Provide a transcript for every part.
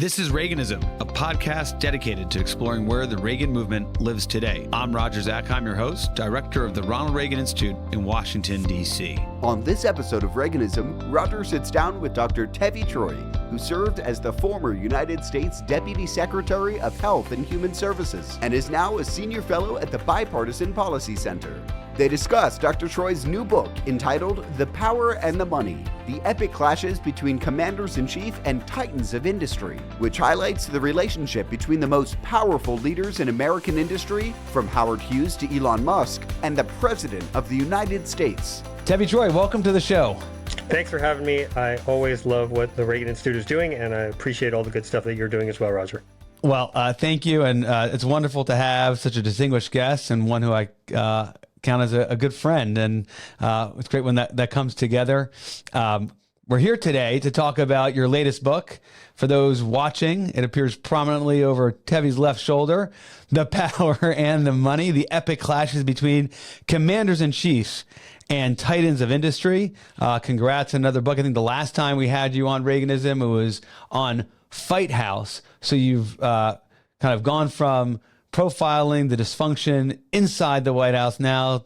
This is Reaganism, a podcast dedicated to exploring where the Reagan movement lives today. I'm Roger Zakheim, your host, director of the Ronald Reagan Institute in Washington, D.C. On this episode of Reaganism, Roger sits down with Dr. Tevi Troy, who served as the former United States Deputy Secretary of Health and Human Services and is now a senior fellow at the Bipartisan Policy Center. They discuss Dr. Troy's new book entitled The Power and the Money, the epic clashes between commanders-in-chief and titans of industry, which highlights the relationship between the most powerful leaders in American industry, from Howard Hughes to Elon Musk, and the President of the United States. Tevi Troy, welcome to the show. Thanks for having me. I always love what the Reagan Institute is doing, and I appreciate all the good stuff that you're doing as well, Roger. Well, thank you, and it's wonderful to have such a distinguished guest and one who I count as a good friend, and it's great when that comes together. We're here today to talk about your latest book. For those watching, it appears prominently over Tevi's left shoulder, The Power and the Money, the epic clashes between commanders-in-chief and titans of industry. Congrats, another book. I think the last time we had you on Reaganism, it was on Fight House. So you've kind of gone from profiling the dysfunction inside the White House. Now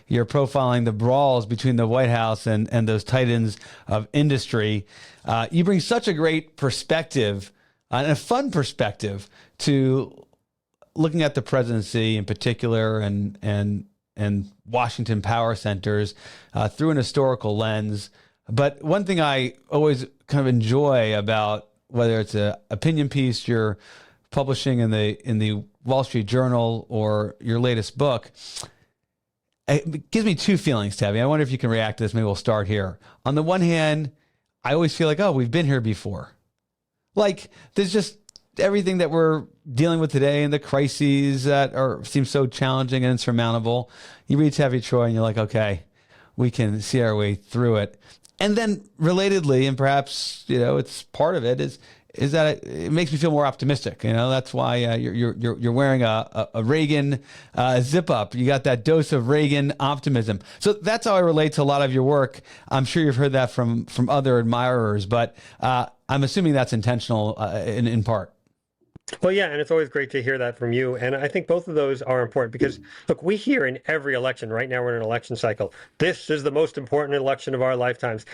you're profiling the brawls between the White House and those titans of industry. You bring such a great perspective and a fun perspective to looking at the presidency in particular and Washington power centers through an historical lens. But one thing I always kind of enjoy about whether it's an opinion piece you're publishing in the Wall Street Journal or your latest book, it gives me two feelings, Tevi. I wonder if you can react to this. Maybe we'll start here. On the one hand, I always feel like, oh, we've been here before. Like there's just everything that we're dealing with today and the crises that seem so challenging and insurmountable. You read Tevi Troy and you're like, okay, we can see our way through it. And then relatedly, and perhaps, it's part of it is that it makes me feel more optimistic. That's why you're wearing a Reagan zip up. You got that dose of Reagan optimism. So that's how I relate to a lot of your work. I'm sure you've heard that from other admirers, but I'm assuming that's intentional in part. Well, yeah, and it's always great to hear that from you. And I think both of those are important because, look, we hear in every election, right now we're in an election cycle, this is the most important election of our lifetimes.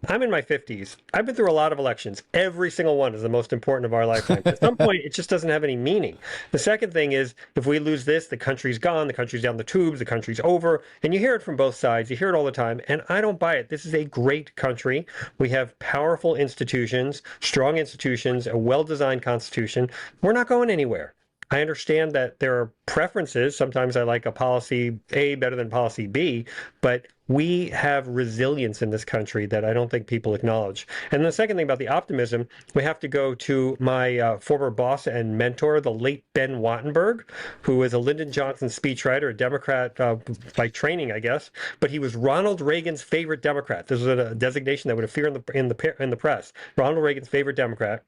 I'm in my 50s. I've been through a lot of elections. Every single one is the most important of our lifetime. At some point, it just doesn't have any meaning. The second thing is, if we lose this, the country's gone, the country's down the tubes, the country's over. And you hear it from both sides. You hear it all the time. And I don't buy it. This is a great country. We have powerful institutions, strong institutions, a well-designed constitution. We're not going anywhere. I understand that there are preferences. Sometimes I like a policy A better than policy B, but we have resilience in this country that I don't think people acknowledge. And the second thing about the optimism, we have to go to my former boss and mentor, the late Ben Wattenberg, who was a Lyndon Johnson speechwriter, a Democrat by training, I guess, but he was Ronald Reagan's favorite Democrat. This was a designation that would appear in the press. Ronald Reagan's favorite Democrat.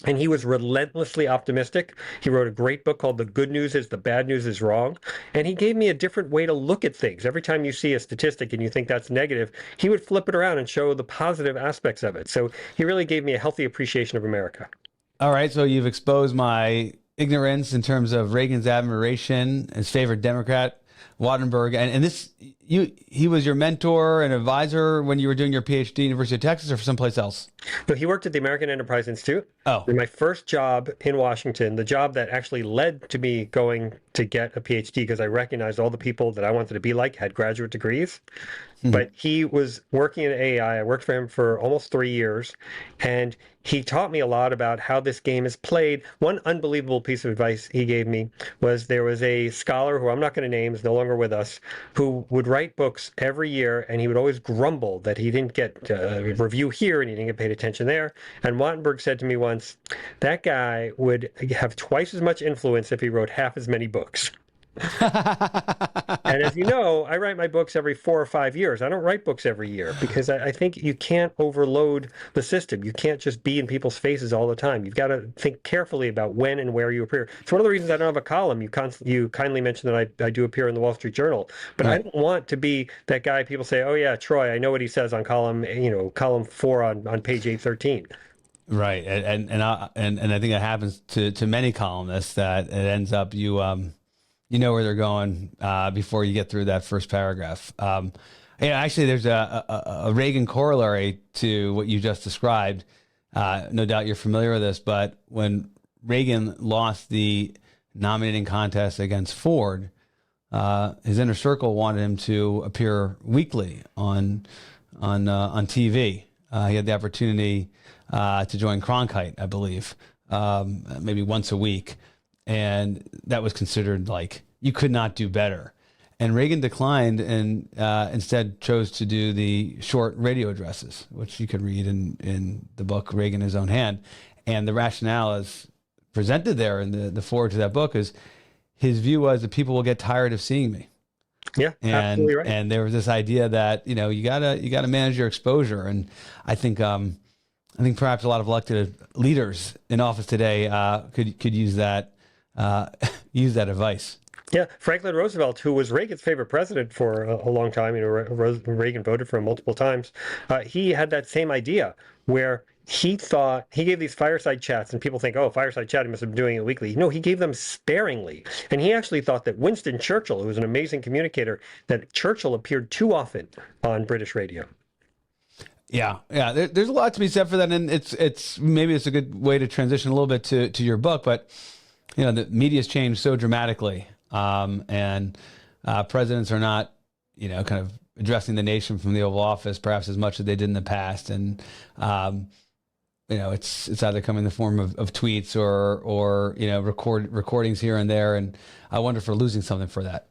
And he was relentlessly optimistic. He wrote a great book called The Good News Is, The Bad News Is Wrong. And he gave me a different way to look at things. Every time you see a statistic and you think that's negative, he would flip it around and show the positive aspects of it. So he really gave me a healthy appreciation of America. All right. So you've exposed my ignorance in terms of Reagan's admiration, his favorite Democrat, Wattenberg. And he was your mentor and advisor when you were doing your PhD at University of Texas or someplace else? No, he worked at the American Enterprise Institute. Oh. In my first job in Washington, the job that actually led to me going to get a PhD because I recognized all the people that I wanted to be like had graduate degrees. But he was working in AI. I worked for him for almost 3 years, and he taught me a lot about how this game is played. One unbelievable piece of advice he gave me was there was a scholar who I'm not going to name, is no longer with us, who would write books every year, and he would always grumble that he didn't get a review here and he didn't get paid attention there. And Wattenberg said to me once, that guy would have twice as much influence if he wrote half as many books. And as you know, I write my books every 4 or 5 years. I don't write books every year because I think you can't overload the system. You can't just be in people's faces all the time. You've got to think carefully about when and where you appear. It's one of the reasons I don't have a column. You kindly mentioned that I do appear in the Wall Street Journal, but right. I don't want to be that guy people say, oh yeah, Troy, I know what he says on column 4 on page 813. Right, and I think that happens to many columnists, that it ends up you know where they're going before you get through that first paragraph. Actually, there's a Reagan corollary to what you just described. No doubt you're familiar with this, but when Reagan lost the nominating contest against Ford, his inner circle wanted him to appear weekly on TV. He had the opportunity to join Cronkite, I believe, maybe once a week, and that was considered like you could not do better. And Reagan declined and instead chose to do the short radio addresses, which you could read in the book Reagan in His Own Hand. And the rationale is presented there in the foreword to that book is his view was that people will get tired of seeing me. Yeah, absolutely right. And there was this idea that you gotta manage your exposure, and I think perhaps a lot of elected leaders in office today could use that advice. Yeah, Franklin Roosevelt, who was Reagan's favorite president for a long time, Reagan voted for him multiple times. He had that same idea where he thought he gave these fireside chats, and people think, oh, fireside chat, he must have been doing it weekly. No, he gave them sparingly. And he actually thought that Winston Churchill, who was an amazing communicator, that Churchill appeared too often on British radio. Yeah. There's a lot to be said for that, and it's maybe it's a good way to transition a little bit to your book. But the media's changed so dramatically, and presidents are not kind of addressing the nation from the Oval Office perhaps as much as they did in the past, and it's either coming in the form of tweets or recordings here and there, and I wonder if we're losing something for that.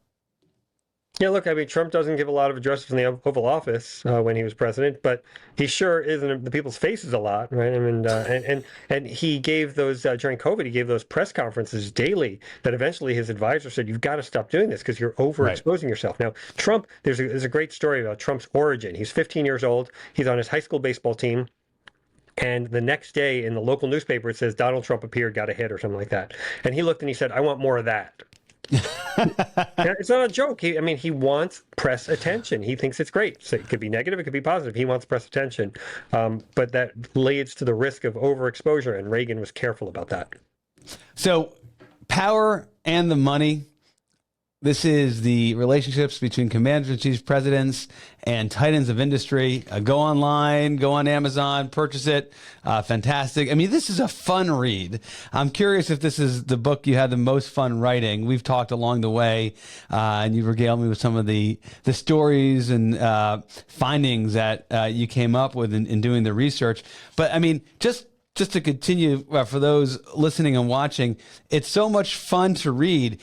Yeah, look, I mean, Trump doesn't give a lot of addresses from the Oval Office when he was president, but he sure is in the people's faces a lot, right? I mean, and he gave those during COVID. He gave those press conferences daily. That eventually his advisor said, "You've got to stop doing this because you're overexposing yourself." Now, Trump, there's a great story about Trump's origin. He's 15 years old. He's on his high school baseball team. And the next day in the local newspaper, it says Donald Trump appeared, got a hit or something like that. And he looked and he said, "I want more of that." It's not a joke. He wants press attention. He thinks it's great. So it could be negative, it could be positive. He wants press attention. But that leads to the risk of overexposure, and Reagan was careful about that. So power and the money. This is the relationships between commanders-in-chief, presidents, and titans of industry. Go online, go on Amazon, purchase it. Fantastic. I mean, this is a fun read. I'm curious if this is the book you had the most fun writing. We've talked along the way, and you regaled me with some of the stories and findings that you came up with in doing the research. But I mean, just to continue for those listening and watching, it's so much fun to read.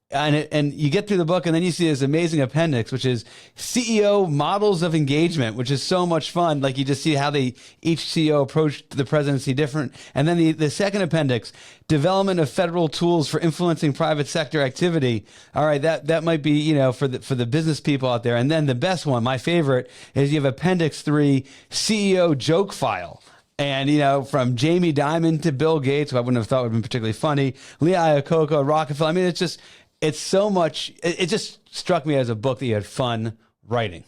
And you get through the book, and then you see this amazing appendix, which is CEO models of engagement, which is so much fun. Like you just see how each CEO approached the presidency different. And then the second appendix, development of federal tools for influencing private sector activity. All right, that might be for the business people out there. And then the best one, my favorite, is you have Appendix 3, CEO joke file. And, from Jamie Dimon to Bill Gates, who I wouldn't have thought would have been particularly funny, Lee Iacocca, Rockefeller. I mean, it's so much. It just struck me as a book that you had fun writing.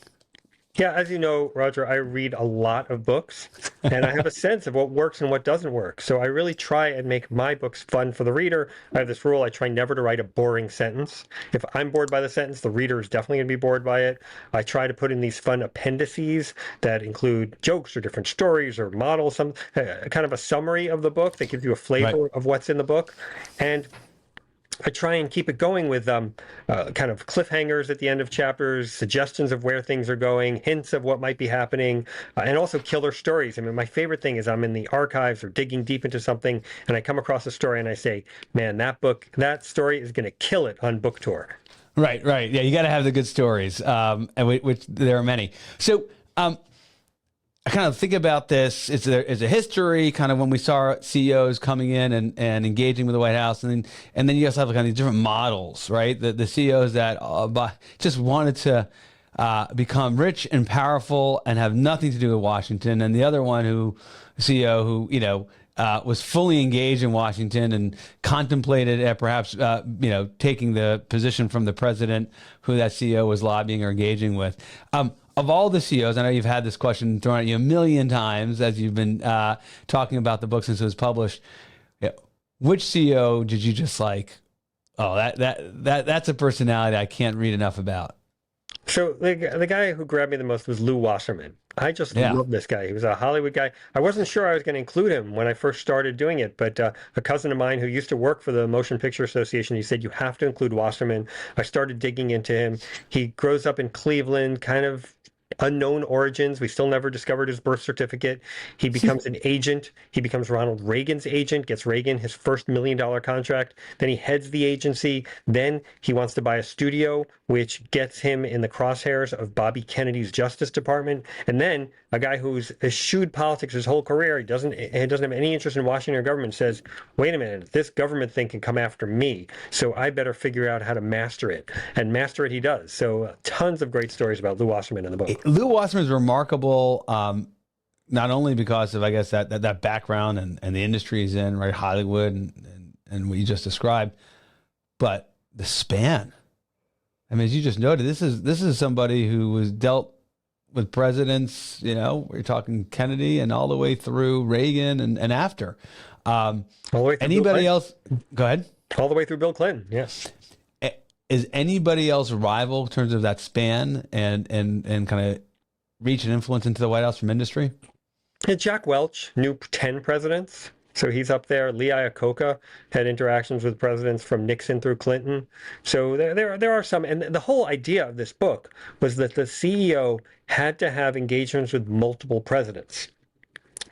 Yeah, as you know, Roger, I read a lot of books, and I have a sense of what works and what doesn't work. So I really try and make my books fun for the reader. I have this rule. I try never to write a boring sentence. If I'm bored by the sentence, the reader is definitely going to be bored by it. I try to put in these fun appendices that include jokes or different stories or models, some kind of a summary of the book that gives you a flavor of what's in the book. And I try and keep it going with kind of cliffhangers at the end of chapters, suggestions of where things are going, hints of what might be happening, and also killer stories. I mean, my favorite thing is I'm in the archives or digging deep into something, and I come across a story and I say, man, that story is going to kill it on book tour. Right. Yeah, you got to have the good stories, and which there are many. So I kind of think about this. It's a history, kind of when we saw CEOs coming in and engaging with the White House, and then you also have kind of these different models, right? The CEOs that just wanted to become rich and powerful and have nothing to do with Washington, and the other one CEO who was fully engaged in Washington and contemplated perhaps taking the position from the president who that CEO was lobbying or engaging with. of all the CEOs, I know you've had this question thrown at you a million times as you've been talking about the book since it was published. Yeah. Which CEO did you just like? Oh, that's a personality I can't read enough about. So the guy who grabbed me the most was Lew Wasserman. I just love this guy. He was a Hollywood guy. I wasn't sure I was going to include him when I first started doing it, but a cousin of mine who used to work for the Motion Picture Association, he said, you have to include Wasserman. I started digging into him. He grows up in Cleveland, kind of unknown origins. We still never discovered his birth certificate. He becomes an agent. He becomes Ronald Reagan's agent, gets Reagan his first $1 million contract. Then he heads the agency. Then he wants to buy a studio, which gets him in the crosshairs of Bobby Kennedy's Justice Department. And then a guy who's eschewed politics his whole career, he doesn't have any interest in Washington government, says, wait a minute, this government thing can come after me, so I better figure out how to master it. And master it he does. So tons of great stories about Lew Wasserman in the book. Lew Wasserman is remarkable, not only because of, I guess, that background and the industry he's in, right, Hollywood and what you just described, but the span. I mean, as you just noted, this is somebody who was dealt with presidents, we're talking Kennedy and all the way through Reagan and after. All the way through anybody else? Go ahead. All the way through Bill Clinton, yes. Is anybody else rival in terms of that span and kind of reach and influence into the White House from industry? Yeah, Jack Welch knew 10 presidents. So he's up there. Lee Iacocca had interactions with presidents from Nixon through Clinton. So there are some. And the whole idea of this book was that the CEO had to have engagements with multiple presidents,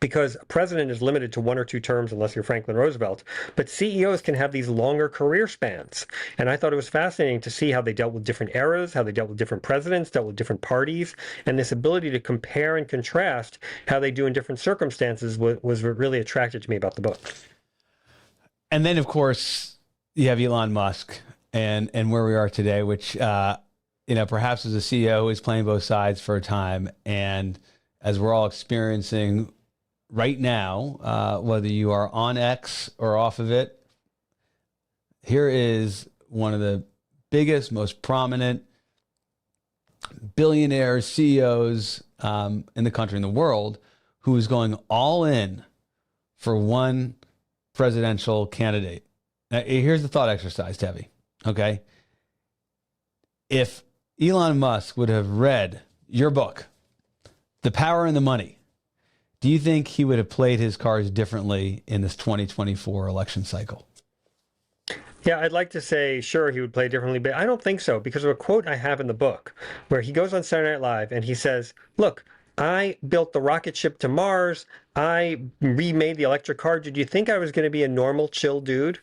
because a president is limited to 1 or 2 terms unless you're Franklin Roosevelt. But CEOs can have these longer career spans. And I thought it was fascinating to see how they dealt with different eras, how they dealt with different presidents, dealt with different parties, and this ability to compare and contrast how they do in different circumstances was what really attracted to me about the book. And then, of course, you have Elon Musk and where we are today, which, perhaps as a CEO who is playing both sides for a time. And as we're all experiencing right now, whether you are on X or off of it, here is one of the biggest, most prominent billionaires, CEOs in the country, in the world, who is going all in for one presidential candidate. Now, here's the thought exercise, Tevi. Okay. If Elon Musk would have read your book, The Power and the Money, do you think he would have played his cards differently in this 2024 election cycle? Yeah, I'd like to say, sure, he would play differently, but I don't think so, because of a quote I have in the book where he goes on Saturday Night Live and he says, look, I built the rocket ship to Mars. I remade the electric car. Did you think I was going to be a normal, chill dude?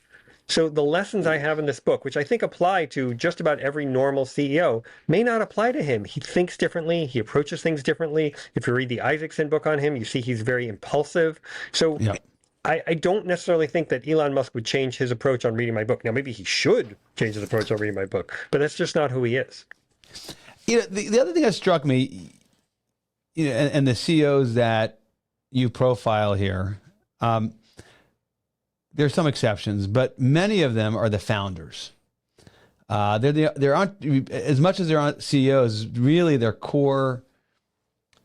So the lessons I have in this book, which I think apply to just about every normal CEO, may not apply to him. He thinks differently. He approaches things differently. If you read the Isaacson book on him, you see he's very impulsive. So I don't necessarily think that Elon Musk would change his approach on reading my book. Now, maybe he should change his approach on reading my book, but that's just not who he is. The other thing that struck me, and the CEOs that you profile here, there's some exceptions, but many of them are the founders. There aren't, as much as there aren't CEOs, really their core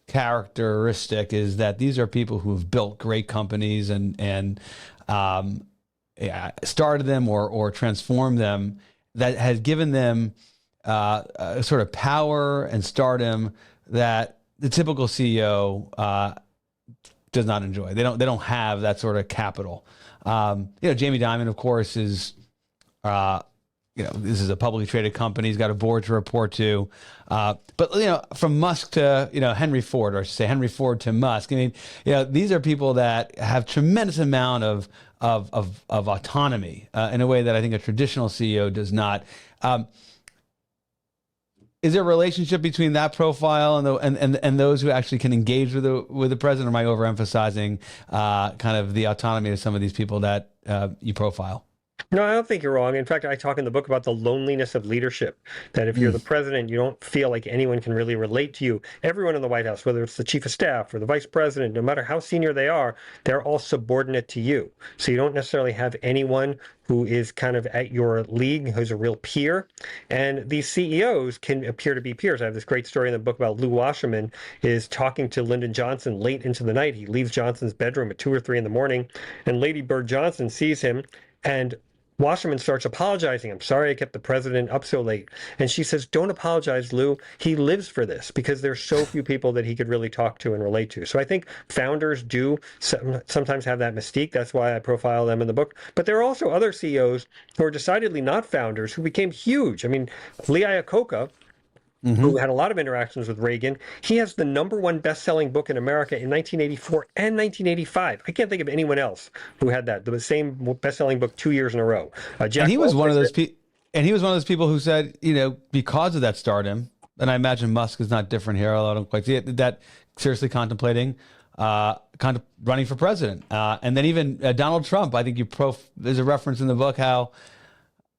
characteristic is that these are people who have built great companies and started them or transformed them, that has given them a sort of power and stardom that the typical CEO does not enjoy. They don't have that sort of capital. Jamie Dimon, of course, is, this is a publicly traded company. He's got a board to report to. But from Musk to, Henry Ford, or I should say Henry Ford to Musk. I mean, these are people that have tremendous amount of autonomy in a way that I think a traditional CEO does not. Is there a relationship between that profile and those who actually can engage with the president? Or am I overemphasizing kind of the autonomy of some of these people that you profile? No, I don't think you're wrong. In fact, I talk in the book about the loneliness of leadership, that if you're the president, you don't feel like anyone can really relate to you. Everyone in the White House, whether it's the chief of staff or the vice president, no matter how senior they are, they're all subordinate to you. So you don't necessarily have anyone who is kind of at your league, who's a real peer. And these CEOs can appear to be peers. I have this great story in the book about Lou Wasserman is talking to Lyndon Johnson late into the night. He leaves Johnson's bedroom at 2 or 3 in the morning, and Lady Bird Johnson sees him, and Wasserman starts apologizing. I'm sorry I kept the president up so late. And she says, don't apologize, Lou. He lives for this, because there's so few people that he could really talk to and relate to. So I think founders do sometimes have that mystique. That's why I profile them in the book. But there are also other CEOs who are decidedly not founders who became huge. I mean, Lee Iacocca, who had a lot of interactions with Reagan. He has the #1 best-selling book in America in 1984 and 1985. I can't think of anyone else who had that. The same best-selling book 2 years in a row. And he was one of those people. And he was one of those people who said, because of that stardom, and I imagine Musk is not different here, although I don't quite see it, that seriously contemplating running for president. And then even Donald Trump, I think there's a reference in the book how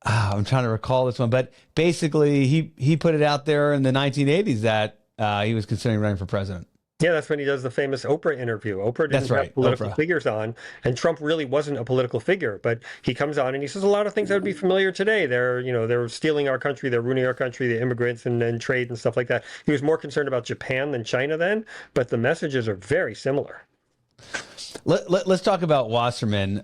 I'm trying to recall this one, but basically he put it out there in the 1980s that he was considering running for president. Yeah, that's when he does the famous Oprah interview. Oprah didn't have political figures on, and Trump really wasn't a political figure, but he comes on and he says a lot of things that would be familiar today. They're stealing our country, they're ruining our country, the immigrants and trade and stuff like that. He was more concerned about Japan than China then, but the messages are very similar. Let's talk about Wasserman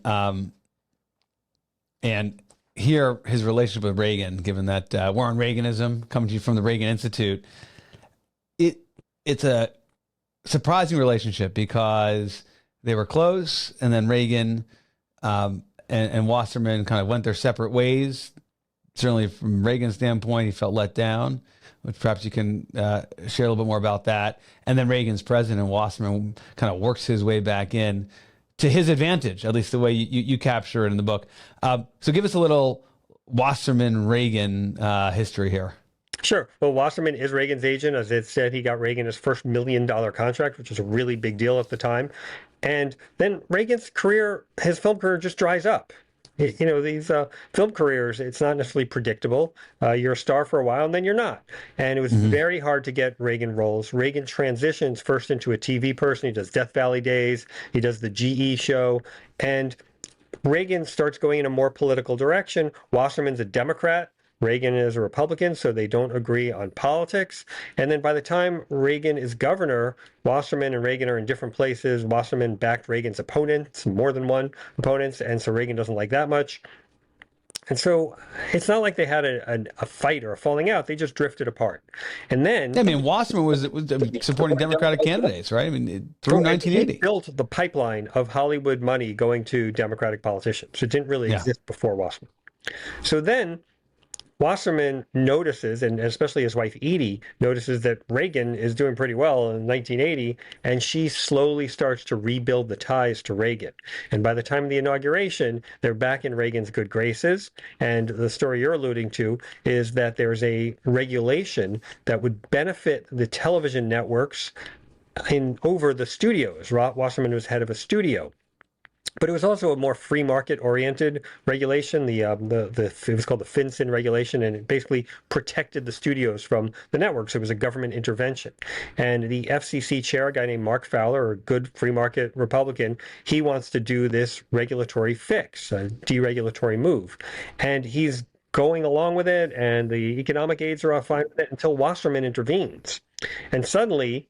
and here his relationship with Reagan, given that we're on Reaganism, coming to you from the Reagan Institute. It's a surprising relationship because they were close, and then Reagan and Wasserman kind of went their separate ways. Certainly from Reagan's standpoint, he felt let down, which perhaps you can share a little bit more about that. And then Reagan's president, and Wasserman kind of works his way back in to his advantage, at least the way you capture it in the book. So give us a little Wasserman-Reagan history here. Sure. Well, Wasserman is Reagan's agent. As it said, he got Reagan his first $1 million contract, which was a really big deal at the time. And then Reagan's career, his film career, just dries up. These film careers, it's not necessarily predictable. You're a star for a while and then you're not. And it was very hard to get Reagan roles. Reagan transitions first into a TV person. He does Death Valley Days. He does the GE show. And Reagan starts going in a more political direction. Wasserman's a Democrat. Reagan is a Republican, so they don't agree on politics. And then by the time Reagan is governor, Wasserman and Reagan are in different places. Wasserman backed Reagan's opponents, more than one opponents, and so Reagan doesn't like that much. And so it's not like they had a fight or a falling out. They just drifted apart. And then... Wasserman was supporting Democratic candidates, right? Through 1980. He built the pipeline of Hollywood money going to Democratic politicians. It didn't really exist before Wasserman. So then... Wasserman notices, and especially his wife Edie notices, that Reagan is doing pretty well in 1980, and she slowly starts to rebuild the ties to Reagan. And by the time of the inauguration, they're back in Reagan's good graces. And the story you're alluding to is that there's a regulation that would benefit the television networks over the studios. Wasserman was head of a studio. But it was also a more free market oriented regulation. It was called the FinCEN regulation, and it basically protected the studios from the networks. It was a government intervention. And the FCC chair, a guy named Mark Fowler, a good free market Republican, he wants to do this regulatory fix, a deregulatory move. And he's going along with it, and the economic aides are all fine with it until Wasserman intervenes. And suddenly,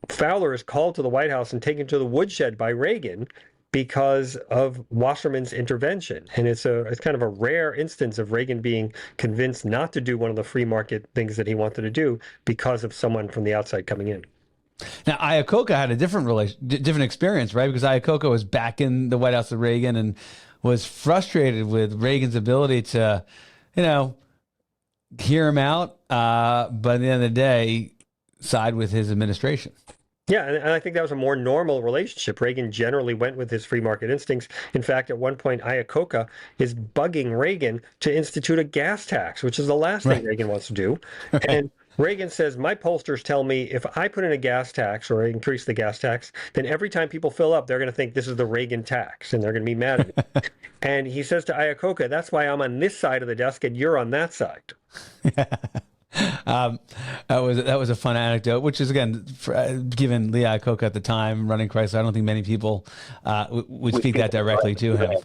Fowler is called to the White House and taken to the woodshed by Reagan because of Wasserman's intervention. And it's kind of a rare instance of Reagan being convinced not to do one of the free market things that he wanted to do because of someone from the outside coming in. Now, Iacocca had a different experience, right? Because Iacocca was back in the White House with Reagan and was frustrated with Reagan's ability to, hear him out, but at the end of the day, side with his administration. Yeah, and I think that was a more normal relationship. Reagan generally went with his free market instincts. In fact, at one point, Iacocca is bugging Reagan to institute a gas tax, which is the last thing Reagan wants to do. And Reagan says, my pollsters tell me if I put in a gas tax or increase the gas tax, then every time people fill up, they're going to think this is the Reagan tax, and they're going to be mad at me. And he says to Iacocca, that's why I'm on this side of the desk and you're on that side. That was a fun anecdote, which is, again, given Lee Iacocca at the time running Chrysler, I don't think many people would speak that directly to him.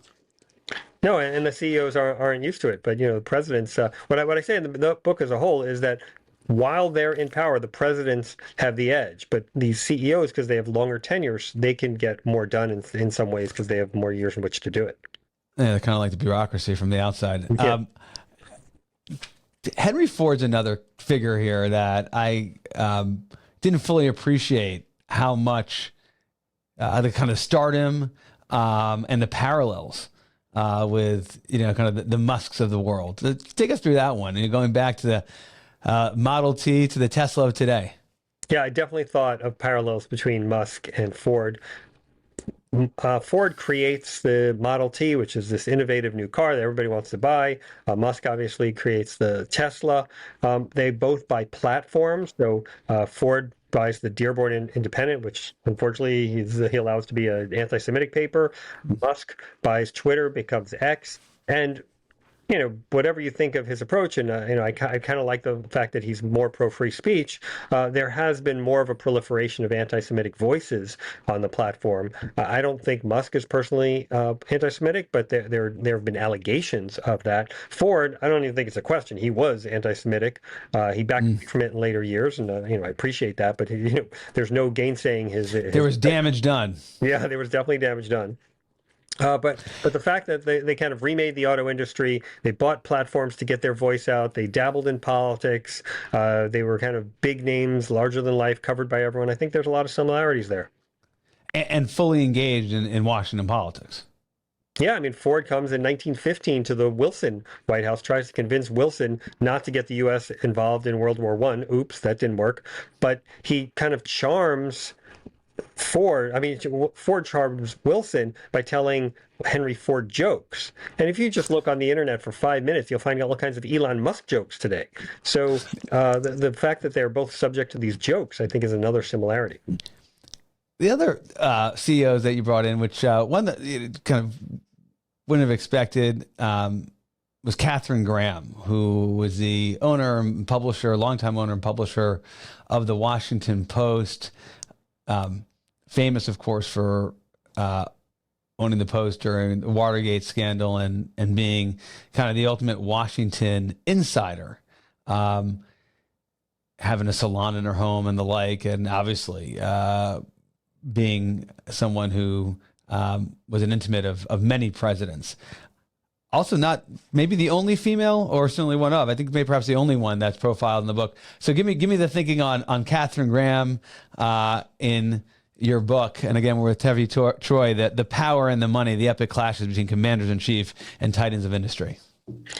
No, and the CEOs aren't used to it. But, the presidents, what I say in the book as a whole is that while they're in power, the presidents have the edge. But these CEOs, because they have longer tenures, they can get more done in some ways because they have more years in which to do it. Yeah, they're kind of like the bureaucracy from the outside. Yeah. Henry Ford's another figure here that I didn't fully appreciate how much the kind of stardom and the parallels with, kind of the Musks of the world. Take us through that one. Going back to the Model T to the Tesla of today. Yeah, I definitely thought of parallels between Musk and Ford. Ford creates the Model T, which is this innovative new car that everybody wants to buy. Musk obviously creates the Tesla. They both buy platforms. So Ford buys the Dearborn Independent, which unfortunately he allows to be an anti-Semitic paper. Musk buys Twitter, becomes X. And whatever you think of his approach, and I kind of like the fact that he's more pro-free speech. There has been more of a proliferation of anti-Semitic voices on the platform. I don't think Musk is personally anti-Semitic, but there have been allegations of that. Ford, I don't even think it's a question. He was anti-Semitic. He backed from it in later years, and I appreciate that. But there's no gainsaying his. There was damage done. Yeah, there was definitely damage done. But the fact that they kind of remade the auto industry, they bought platforms to get their voice out, they dabbled in politics, they were kind of big names, larger than life, covered by everyone. I think there's a lot of similarities there. And fully engaged in Washington politics. Yeah, I mean, Ford comes in 1915 to the Wilson White House, tries to convince Wilson not to get the U.S. involved in World War I. Oops, that didn't work. But he kind of charms Ford charms Wilson by telling Henry Ford jokes. And if you just look on the internet for 5 minutes, you'll find all kinds of Elon Musk jokes today. So the fact that they're both subject to these jokes, I think, is another similarity. The other CEOs that you brought in, which one that you kind of wouldn't have expected, was Katharine Graham, who was the owner and publisher, longtime owner and publisher of the Washington Post. Famous, of course, for owning the Post during the Watergate scandal and being kind of the ultimate Washington insider, having a salon in her home and the like, and obviously being someone who was an intimate of many presidents. Also not maybe the only female, or certainly one of, I think maybe perhaps the only one that's profiled in the book. So give me the thinking on Katharine Graham in your book. And again, we're with Tevi Troy, the power and the money, the epic clashes between commanders in chief and titans of industry.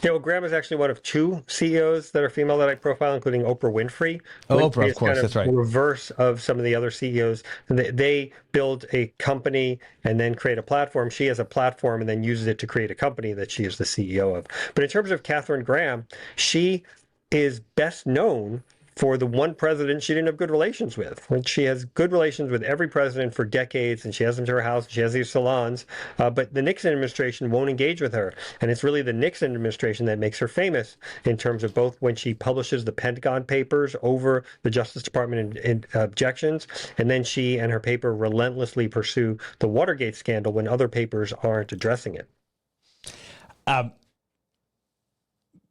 Yeah, well, Graham is actually one of two CEOs that are female that I profile, including Oprah Winfrey. Oh, Winfrey Oprah, of course, kind that's right. Reverse of some of the other CEOs. They build a company and then create a platform. She has a platform and then uses it to create a company that she is the CEO of. But in terms of Katharine Graham, she is best known for the one president she didn't have good relations with. She has good relations with every president for decades, and she has them to her house. She has these salons, but the Nixon administration won't engage with her. And it's really the Nixon administration that makes her famous in terms of both when she publishes the Pentagon Papers over the Justice Department in objections, and then she and her paper relentlessly pursue the Watergate scandal when other papers aren't addressing it.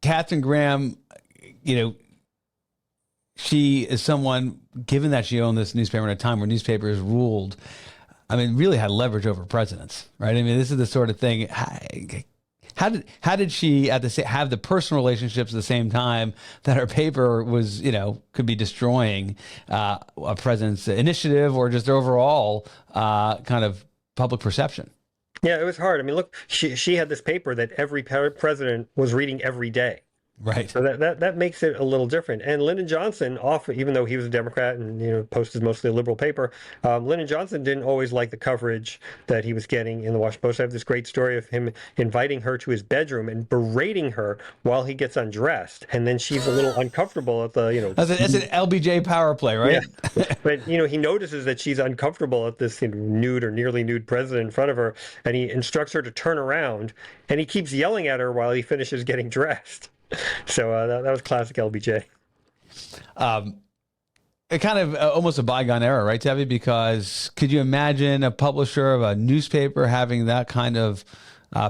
Katharine Graham, she is someone, given that she owned this newspaper at a time where newspapers ruled, really had leverage over presidents, right? This is the sort of thing. How did she have the personal relationships at the same time that her paper was, could be destroying a president's initiative or just overall kind of public perception? Yeah, it was hard. Look, she had this paper that every president was reading every day. Right. So that makes it a little different. And Lyndon Johnson, often, even though he was a Democrat and Post is mostly a liberal paper, Lyndon Johnson didn't always like the coverage that he was getting in the Washington Post. I have this great story of him inviting her to his bedroom and berating her while he gets undressed, and then she's a little uncomfortable at the That's an LBJ power play, right? Yeah. But he notices that she's uncomfortable at this nude or nearly nude president in front of her, and he instructs her to turn around, and he keeps yelling at her while he finishes getting dressed. So that was classic LBJ. It kind of almost a bygone era, right, Tevi? Because could you imagine a publisher of a newspaper having that kind of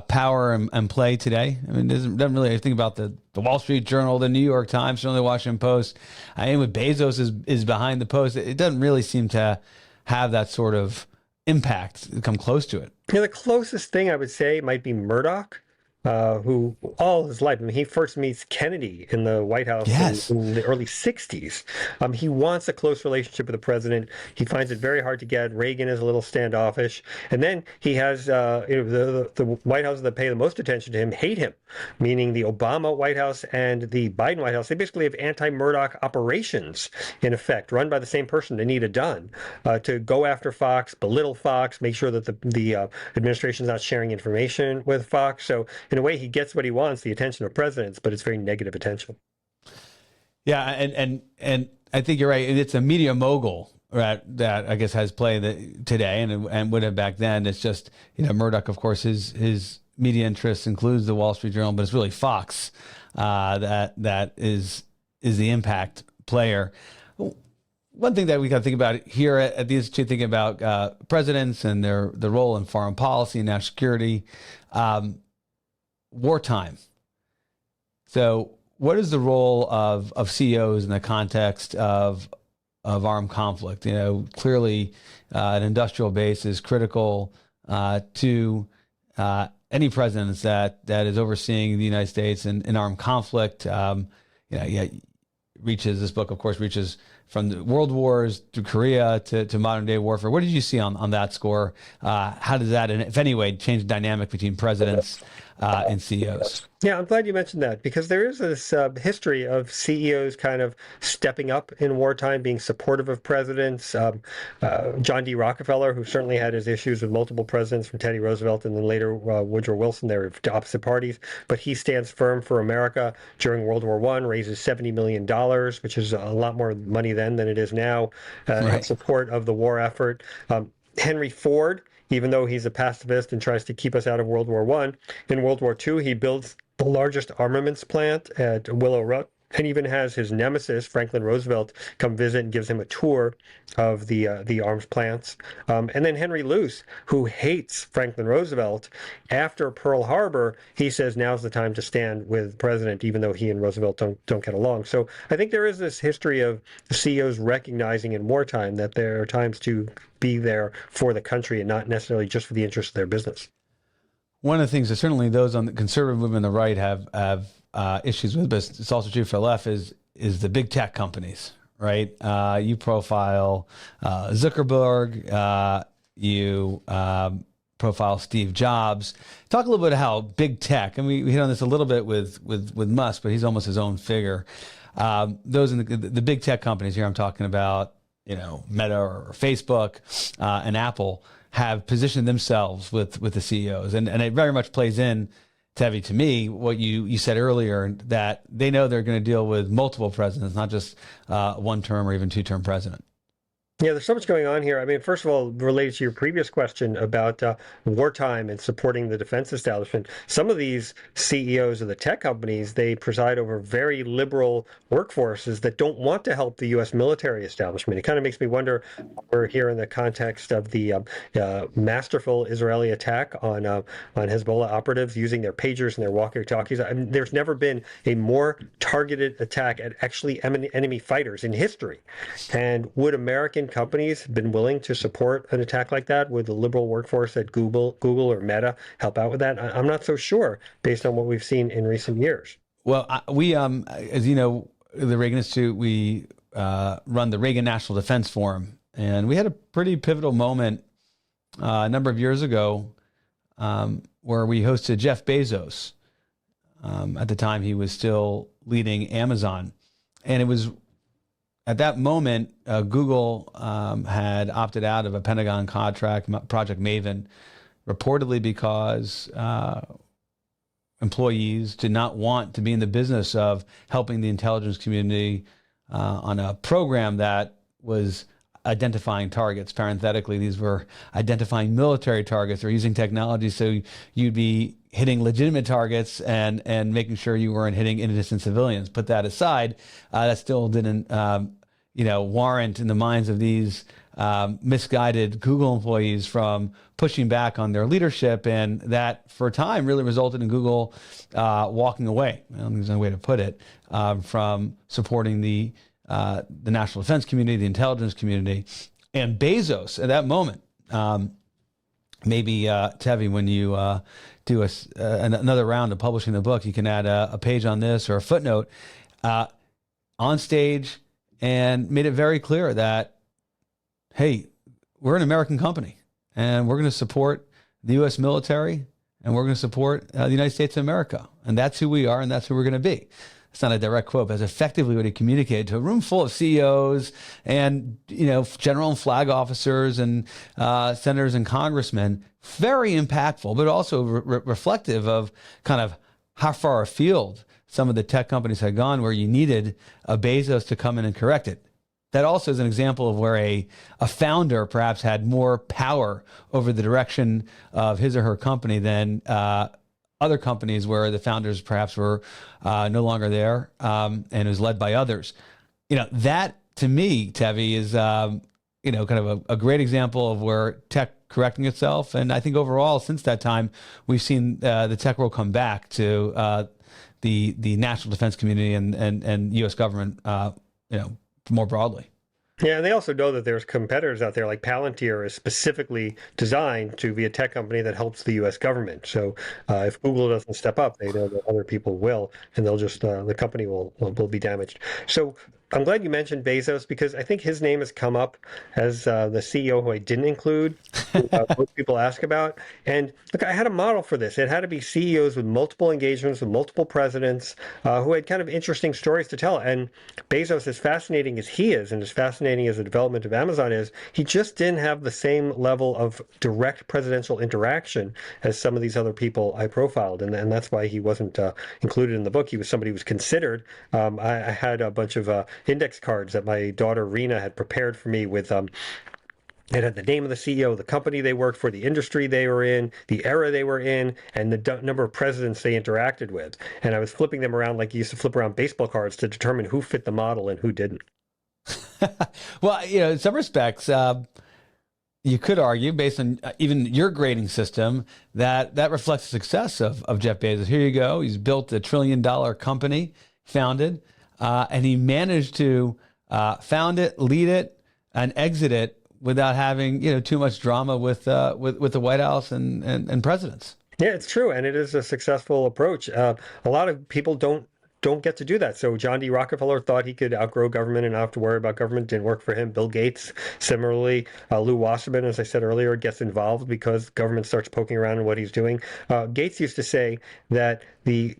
power and play today? I mean, doesn't really think about the Wall Street Journal, the New York Times, certainly the Washington Post. I mean, with Bezos is behind the Post, it doesn't really seem to have that sort of impact, come close to it. The closest thing I would say might be Murdoch. Who all his life, I mean, he first meets Kennedy in the White House in the early 60s. He wants a close relationship with the president. He finds it very hard to get. Reagan is a little standoffish. And then he has the White House that pay the most attention to him hate him, meaning the Obama White House and the Biden White House. They basically have anti-Murdoch operations, in effect, run by the same person, Anita Dunn, to go after Fox, belittle Fox, make sure that the administration is not sharing information with Fox. So in a way, he gets what he wants, the attention of presidents, but it's very negative attention. Yeah, and I think you're right. It's a media mogul that I guess has play today and would have back then. It's just Murdoch, of course, his media interests includes the Wall Street Journal, but it's really Fox that is the impact player. One thing that we got to think about here at the Institute, thinking about presidents and their role in foreign policy and national security. Wartime. So what is the role of CEOs in the context of armed conflict? Clearly an industrial base is critical to any president that is overseeing the United States in armed conflict. This book, of course, reaches from the world wars through Korea to modern day warfare. What did you see on that score? How does that, if any way, change the dynamic between presidents and CEOs? Yeah, I'm glad you mentioned that, because there is this history of CEOs kind of stepping up in wartime, being supportive of presidents. John D. Rockefeller, who certainly had his issues with multiple presidents, from Teddy Roosevelt and then later Woodrow Wilson. They were opposite parties, but he stands firm for America during World War I, raises $70 million, which is a lot more money then than it is now, in support of the war effort. Henry Ford, even though he's a pacifist and tries to keep us out of World War I, in World War II, he builds the largest armaments plant at Willow Run, and even has his nemesis, Franklin Roosevelt, come visit and gives him a tour of the arms plants. And then Henry Luce, who hates Franklin Roosevelt, after Pearl Harbor, he says now's the time to stand with the president, even though he and Roosevelt don't get along. So I think there is this history of CEOs recognizing in wartime that there are times to be there for the country and not necessarily just for the interest of their business. One of the things that certainly those on the conservative movement on the right have issues with, but it's also true for the left, is the big tech companies, right? You profile Zuckerberg, you profile Steve Jobs. Talk a little bit about how big tech, and we hit on this a little bit with Musk, but he's almost his own figure. Those in the big tech companies here, I'm talking about, Meta or Facebook and Apple, have positioned themselves with the CEOs. And it very much plays in, Tevi, to me, what you said earlier, that they know they're going to deal with multiple presidents, not just one-term or even two-term president. Yeah, there's so much going on here. I mean, first of all, related to your previous question about wartime and supporting the defense establishment, some of these CEOs of the tech companies, they preside over very liberal workforces that don't want to help the U.S. military establishment. It kind of makes me wonder, we're here in the context of the masterful Israeli attack on Hezbollah operatives using their pagers and their walkie-talkies. I mean, there's never been a more targeted attack at actually enemy fighters in history. And would American companies been willing to support an attack like that? Would the liberal workforce at Google or Meta help out with that? I'm not so sure, based on what we've seen in recent years. Well, we, as you know, the Reagan Institute, we run the Reagan National Defense Forum, and we had a pretty pivotal moment a number of years ago where we hosted Jeff Bezos At the time, he was still leading Amazon. And it was at that moment, Google had opted out of a Pentagon contract, Project Maven, reportedly because employees did not want to be in the business of helping the intelligence community on a program that was identifying targets. Parenthetically, these were identifying military targets or using technology so you'd be hitting legitimate targets and making sure you weren't hitting innocent civilians. Put that aside, that still didn't warrant in the minds of these misguided Google employees from pushing back on their leadership, and that for a time really resulted in Google walking away. I don't think there's no way to put it, from supporting the national defense community, the intelligence community, and Bezos at that moment. Maybe Tevi, when you do another round of publishing the book, you can add a page on this or a footnote on stage, and made it very clear that, hey, we're an American company and we're going to support the U.S. military and we're going to support the United States of America. And that's who we are and that's who we're going to be. It's not a direct quote, but it's effectively what he communicated to a room full of CEOs and, general and flag officers and senators and congressmen. Very impactful, but also reflective of kind of how far afield some of the tech companies had gone, where you needed a Bezos to come in and correct it. That also is an example of where a founder perhaps had more power over the direction of his or her company than other companies where the founders perhaps were no longer there, and it was led by others. That to me, Tevi, is kind of a great example of where tech correcting itself. And I think overall, since that time, we've seen the tech world come back to the national defense community and U.S. government, more broadly. Yeah, and they also know that there's competitors out there, like Palantir is specifically designed to be a tech company that helps the U.S. government. So if Google doesn't step up, they know that other people will, and they'll just the company will be damaged. So I'm glad you mentioned Bezos, because I think his name has come up as the CEO who I didn't include, who most people ask about. And look, I had a model for this. It had to be CEOs with multiple engagements, with multiple presidents, who had kind of interesting stories to tell. And Bezos, as fascinating as he is, and as fascinating as the development of Amazon is, he just didn't have the same level of direct presidential interaction as some of these other people I profiled. And that's why he wasn't included in the book. He was somebody who was considered. I had a bunch of index cards that my daughter Rena had prepared for me with it had the name of the CEO, the company they worked for, the industry they were in, the era they were in, and the number of presidents they interacted with. And I was flipping them around like you used to flip around baseball cards to determine who fit the model and who didn't. Well, in some respects, you could argue, based on even your grading system, that reflects the success of Jeff Bezos. Here you go. He's built a $1 trillion company, founded, and he managed to found it, lead it, and exit it without having too much drama with the White House and presidents. Yeah, it's true, and it is a successful approach. A lot of people don't get to do that. So John D. Rockefeller thought he could outgrow government and not have to worry about government. Didn't work for him. Bill Gates, similarly. Lou Wasserman, as I said earlier, gets involved because government starts poking around in what he's doing. Gates used to say that the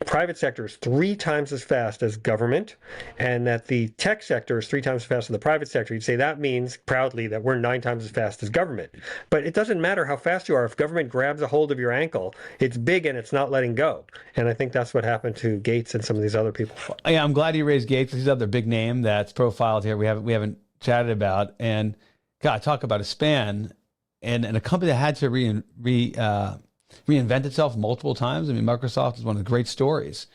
private sector is 3 times as fast as government, and that the tech sector is 3 times as fast as the private sector. You'd say that means proudly that we're 9 times as fast as government. But it doesn't matter how fast you are. If government grabs a hold of your ankle, it's big and it's not letting go. And I think that's what happened to Gates and some of these other people. Yeah, I'm glad you raised Gates. He's another big name that's profiled here. We haven't chatted about. And God, talk about a span and a company that had to reinvent itself multiple times. I mean, Microsoft is one of the great stories.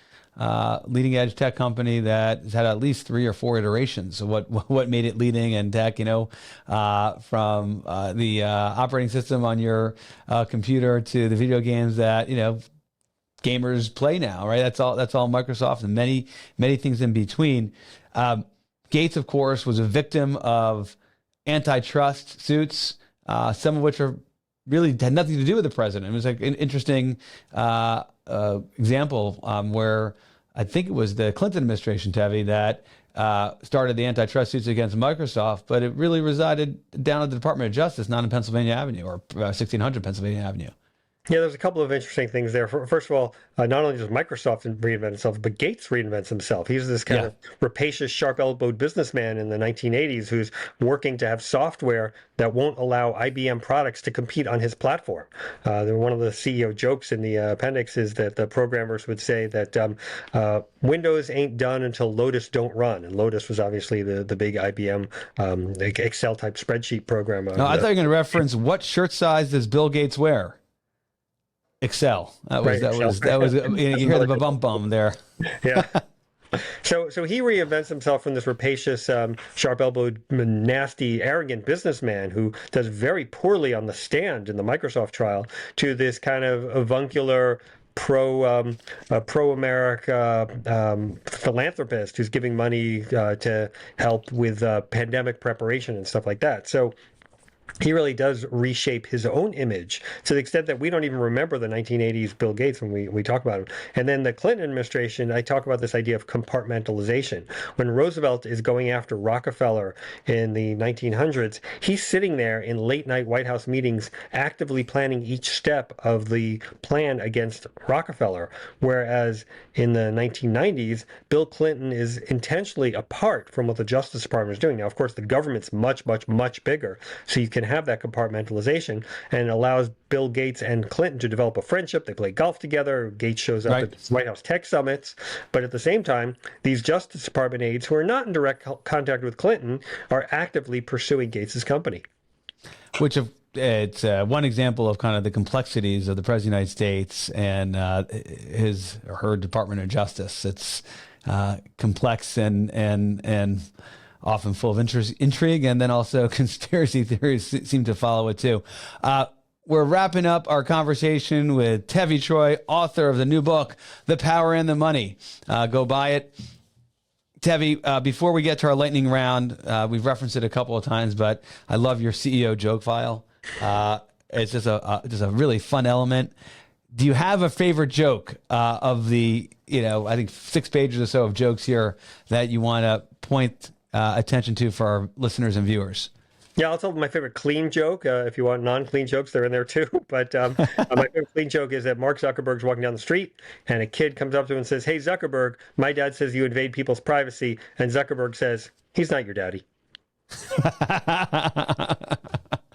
Leading edge tech company that has had at least 3 or 4 iterations of what made it leading in tech, from the operating system on your computer to the video games that, gamers play now, right? That's all Microsoft, and many, many things in between. Gates, of course, was a victim of antitrust suits, some of which really had nothing to do with the president. It was like an interesting example where I think it was the Clinton administration, Tevi, that started the antitrust suits against Microsoft, but it really resided down at the Department of Justice, not in Pennsylvania Avenue or 1600 Pennsylvania Avenue. Yeah, there's a couple of interesting things there. First of all, not only does Microsoft reinvent itself, but Gates reinvents himself. He's this kind of rapacious, sharp-elbowed businessman in the 1980s who's working to have software that won't allow IBM products to compete on his platform. One of the CEO jokes in the appendix is that the programmers would say that Windows ain't done until Lotus don't run. And Lotus was obviously the big IBM Excel-type spreadsheet program. No, I thought you were going to reference what shirt size does Bill Gates wear? Excel. That was you hear the bum bum there. Yeah. So he reinvents himself from this rapacious, sharp-elbowed, nasty, arrogant businessman who does very poorly on the stand in the Microsoft trial to this kind of avuncular pro-America philanthropist who's giving money to help with pandemic preparation and stuff like that. So he really does reshape his own image to the extent that we don't even remember the 1980s Bill Gates when we talk about him. And then the Clinton administration, I talk about this idea of compartmentalization. When Roosevelt is going after Rockefeller in the 1900s, he's sitting there in late night White House meetings actively planning each step of the plan against Rockefeller. Whereas in the 1990s, Bill Clinton is intentionally apart from what the Justice Department is doing. Now, of course, the government's much, much, much bigger. So you can have that compartmentalization, and it allows Bill Gates and Clinton to develop a friendship. They play golf together. Gates shows up at White House tech summits. But at the same time, these Justice Department aides who are not in direct contact with Clinton are actively pursuing Gates's company. Which it's one example of kind of the complexities of the President of the United States and his or her Department of Justice. It's complex and often full of intrigue, and then also conspiracy theories seem to follow it too. We're wrapping up our conversation with Tevi Troy, author of the new book, The Power and the Money. Go buy it. Tevi, before we get to our lightning round, we've referenced it a couple of times, but I love your CEO joke file. It's just a really fun element. Do you have a favorite joke of the, I think 6 pages or so of jokes here that you want to point attention to for our listeners and viewers? Yeah, I'll tell my favorite clean joke. If you want non-clean jokes, they're in there too. But my favorite clean joke is that Mark Zuckerberg's walking down the street and a kid comes up to him and says, "Hey, Zuckerberg, my dad says you invade people's privacy." And Zuckerberg says, "He's not your daddy."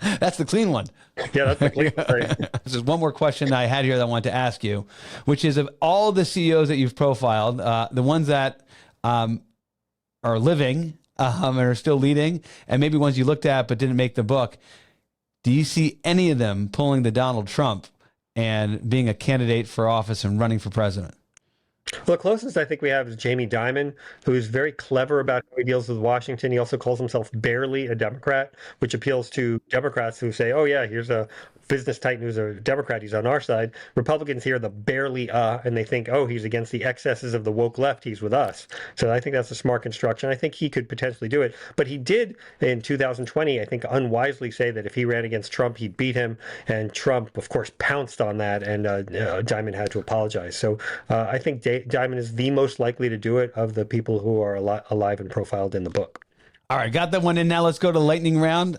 That's the clean one. Yeah, that's the clean one. There's one more question I had here that I wanted to ask you, which is of all the CEOs that you've profiled, the ones that are living and are still leading, and maybe ones you looked at but didn't make the book, do you see any of them pulling the Donald Trump and being a candidate for office and running for president? Well, the closest I think we have is Jamie Dimon, who's very clever about how he deals with Washington. He also calls himself barely a Democrat, which appeals to Democrats who say, "Oh yeah, here's a business titan who's a Democrat, he's on our side." Republicans hear the barely and they think, "Oh, he's against the excesses of the woke left, he's with us." So I think that's a smart construction. I think he could potentially do it. But he did in 2020, I think, unwisely say that if he ran against Trump, he'd beat him. And Trump, of course, pounced on that, and Dimon had to apologize. So I think Dimon is the most likely to do it of the people who are alive and profiled in the book. All right, got that one in. Now let's go to lightning round.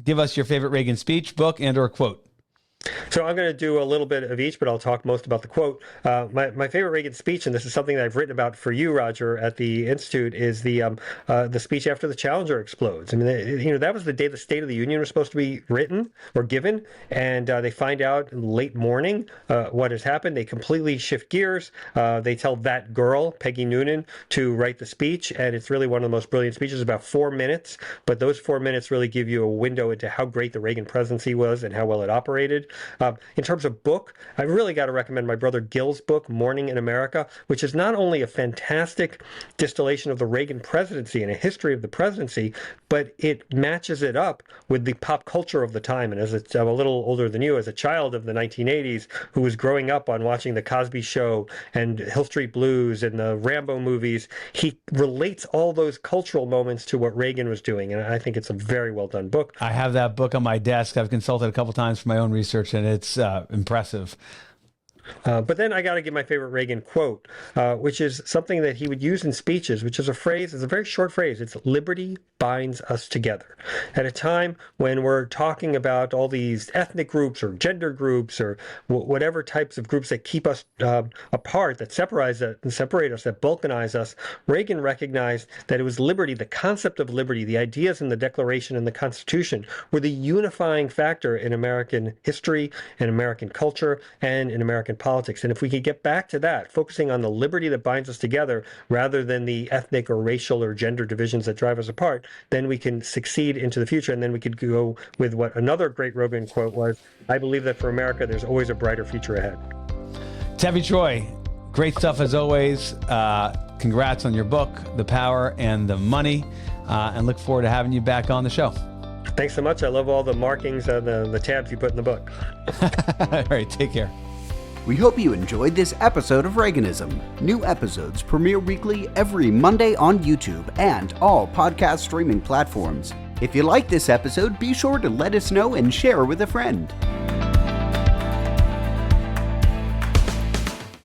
Give us your favorite Reagan speech, book, and or quote. So I'm going to do a little bit of each, but I'll talk most about the quote. My favorite Reagan speech, and this is something that I've written about for you, Roger, at the Institute, is the speech after the Challenger explodes. I mean, that was the day the State of the Union was supposed to be written or given, and they find out in late morning what has happened. They completely shift gears. They tell that girl, Peggy Noonan, to write the speech, and it's really one of the most brilliant speeches, about 4 minutes, but those 4 minutes really give you a window into how great the Reagan presidency was and how well it operated. In terms of book, I really got to recommend my brother Gil's book, Morning in America, which is not only a fantastic distillation of the Reagan presidency and a history of the presidency, but it matches it up with the pop culture of the time. And I'm a little older than you, as a child of the 1980s who was growing up on watching The Cosby Show and Hill Street Blues and the Rambo movies, he relates all those cultural moments to what Reagan was doing. And I think it's a very well done book. I have that book on my desk. I've consulted a couple times for my own research, and it's impressive. But then I got to give my favorite Reagan quote, which is something that he would use in speeches, which is a phrase, it's a very short phrase. It's liberty binds us together. At a time when we're talking about all these ethnic groups or gender groups or whatever types of groups that keep us apart, that separate us, that balkanize us, Reagan recognized that it was liberty, the concept of liberty, the ideas in the Declaration and the Constitution were the unifying factor in American history, in American culture, and in American politics. And if we could get back to that, focusing on the liberty that binds us together rather than the ethnic or racial or gender divisions that drive us apart, then we can succeed into the future. And then we could go with what another great Reagan quote was, I believe that for America, there's always a brighter future ahead. Tevi Troy, great stuff as always. Congrats on your book, The Power and the Money, and look forward to having you back on the show. Thanks so much. I love all the markings and the tabs you put in the book. All right, take care. We hope you enjoyed this episode of Reaganism. New episodes premiere weekly every Monday on YouTube and all podcast streaming platforms. If you like this episode, be sure to let us know and share with a friend.